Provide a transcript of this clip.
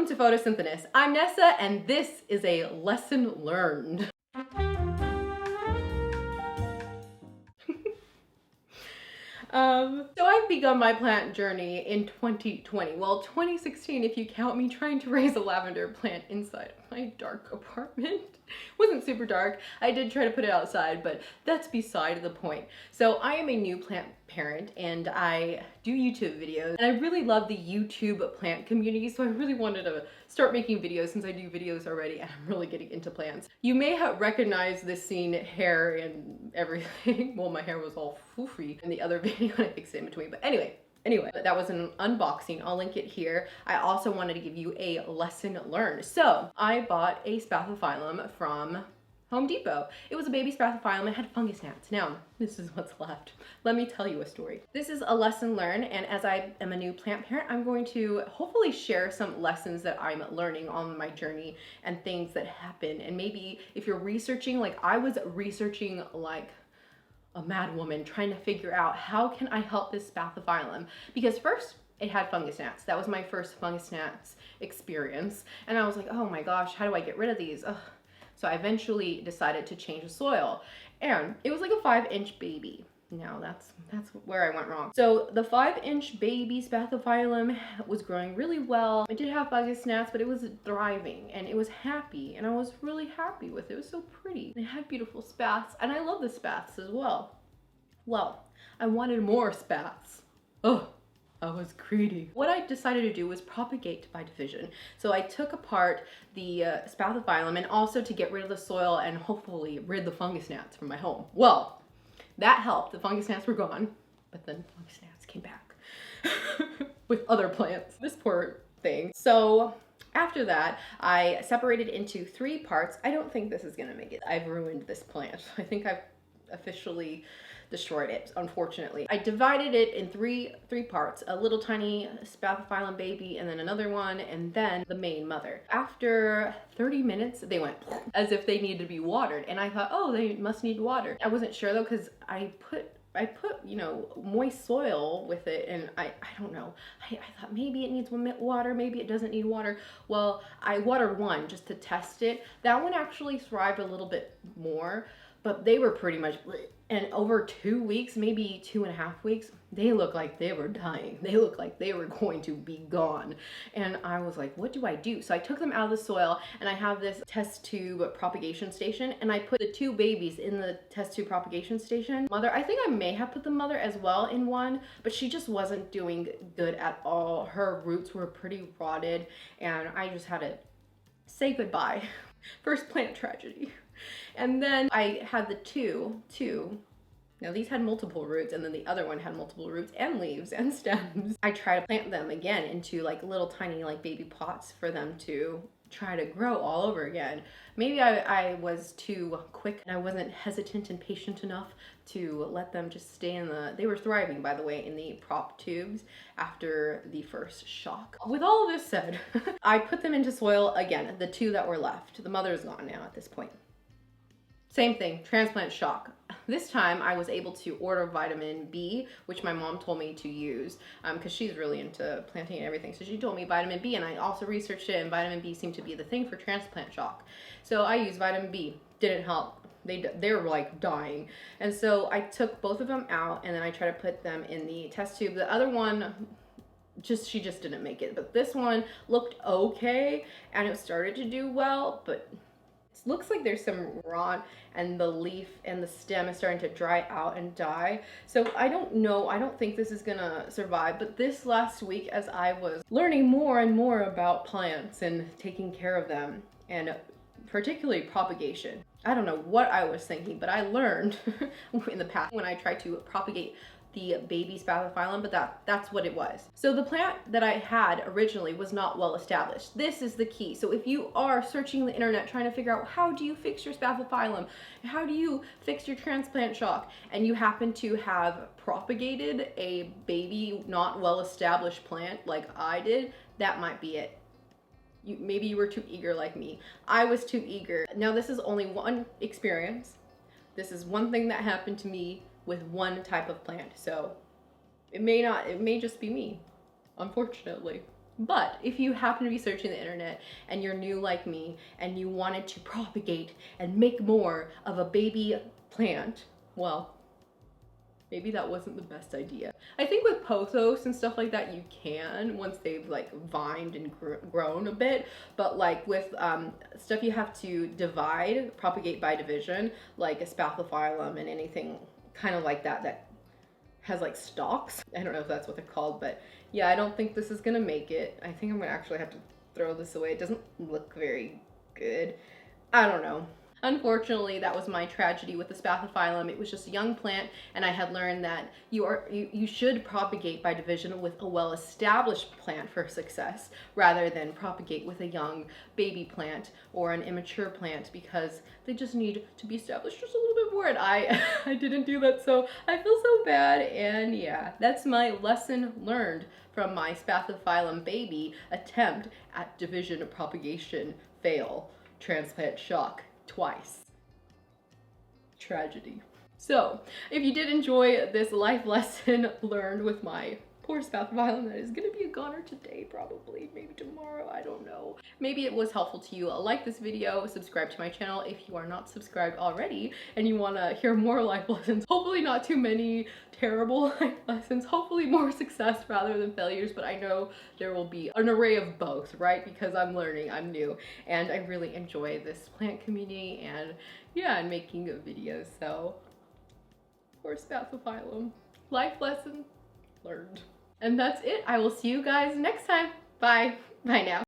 Welcome to Photosynthesis. I'm Nessa, and this is a lesson learned. So I've begun my plant journey in 2020. Well, 2016 if you count me trying to raise a lavender plant inside my dark apartment. Wasn't super dark. I did try to put it outside, but that's beside the point. So I am a new plant parent and I do YouTube videos, and I really love the YouTube plant community, so I really wanted to start making videos since I do videos already and I'm really getting into plants. You may have recognized this scene, hair and everything. Well, my hair was all foofy in the other video and I fixed it in between, but anyway, that was an unboxing. I'll link it here. I also wanted to give you a lesson learned. So I bought a Spathiphyllum from Home Depot. It was a baby Spathiphyllum. It had fungus gnats. Now, this is what's left. Let me tell you a story. This is a lesson learned, and as I am a new plant parent, I'm going to hopefully share some lessons that I'm learning on my journey and things that happen. And maybe if you're researching, like I was researching like a mad woman trying to figure out how can I help this Spathiphyllum, because first it had fungus gnats. That was my first fungus gnats experience, and I was like, oh my gosh, how do I get rid of these? Ugh. So I eventually decided to change the soil, and it was like a 5-inch baby. Now that's where I went wrong. So the 5-inch baby Spathiphyllum was growing really well. It did have fungus gnats, but it was thriving and it was happy, and I was really happy with it. It was so pretty. It had beautiful spats, and I love the spats as well. Well, I wanted more spats. Oh, I was greedy. What I decided to do was propagate by division. So I took apart the Spathiphyllum, and also to get rid of the soil and hopefully rid the fungus gnats from my home. Well, that helped. The fungus gnats were gone, but then fungus gnats came back with other plants. This poor thing. So after that, I separated into 3 parts. I don't think this is gonna make it. I've ruined this plant. I think I've officially destroyed it, unfortunately. I divided it in three parts: a little tiny Spathiphyllum baby, and then another one, and then the main mother. After 30 minutes, they went as if they needed to be watered, and I thought, oh, they must need water. I wasn't sure though, because I put you know, moist soil with it, and I don't know. I thought maybe it needs water, maybe it doesn't need water. Well, I watered one just to test it. That one actually thrived a little bit more, but they were pretty much, and over 2 weeks, maybe 2.5 weeks, they looked like they were dying. They looked like they were going to be gone. And I was like, what do I do? So I took them out of the soil, and I have this test tube propagation station, and I put the 2 babies in the test tube propagation station. Mother, I think I may have put the mother as well in one, but she just wasn't doing good at all. Her roots were pretty rotted, and I just had to say goodbye. First plant tragedy. And then I had the two. Now these had multiple roots, and then the other one had multiple roots and leaves and stems. I try to plant them again into like little tiny like baby pots for them to try to grow all over again. Maybe I was too quick, and I wasn't hesitant and patient enough to let them just stay in they were thriving, by the way, in the prop tubes after the first shock. With all of this said, I put them into soil again, the 2 that were left. The mother is gone now at this point. Same thing, transplant shock. This time I was able to order vitamin B, which my mom told me to use because she's really into planting and everything. So she told me vitamin B, and I also researched it, and vitamin B seemed to be the thing for transplant shock. So I used vitamin B. Didn't help. They were like dying. And so I took both of them out, and then I tried to put them in the test tube. The other one, she just didn't make it. But this one looked okay, and it started to do well, but it looks like there's some rot, and the leaf and the stem is starting to dry out and die. So I don't know, I don't think this is gonna survive. But this last week, as I was learning more and more about plants and taking care of them, and particularly propagation, I don't know what I was thinking, but I learned in the past when I tried to propagate the baby Spathiphyllum, but that's what it was. So the plant that I had originally was not well established. This is the key. So if you are searching the internet trying to figure out how do you fix your Spathiphyllum, how do you fix your transplant shock, and you happen to have propagated a baby not well established plant like I did, that might be it. Maybe you were too eager like me. I was too eager. Now this is only one experience. This is one thing that happened to me with one type of plant. So it may just be me, unfortunately. But if you happen to be searching the internet and you're new like me and you wanted to propagate and make more of a baby plant, well, maybe that wasn't the best idea. I think with pothos and stuff like that, you can once they've like vined and grown a bit. But like with stuff you have to divide, propagate by division, like a Spathiphyllum and anything kind of like that that has like stalks. I don't know if that's what they're called, but yeah, I don't think this is gonna make it. I think I'm gonna actually have to throw this away. It doesn't look very good. I don't know. Unfortunately, that was my tragedy with the Spathiphyllum. It was just a young plant, and I had learned that you should propagate by division with a well-established plant for success, rather than propagate with a young baby plant or an immature plant, because they just need to be established just a little bit more. And I didn't do that, so I feel so bad. And yeah, that's my lesson learned from my Spathiphyllum baby attempt at division propagation fail. Transplant shock. Twice. Tragedy. So, if you did enjoy this life lesson learned with my poor Spathiphyllum that is gonna be a goner today, probably, maybe tomorrow, I don't know. Maybe it was helpful to you. Like this video, subscribe to my channel if you are not subscribed already and you wanna hear more life lessons. Hopefully not too many terrible life lessons, hopefully more success rather than failures, but I know there will be an array of both, right? Because I'm learning, I'm new, and I really enjoy this plant community and yeah, and making videos, so poor Spathiphyllum. Life lesson learned. And that's it. I will see you guys next time. Bye. Bye now.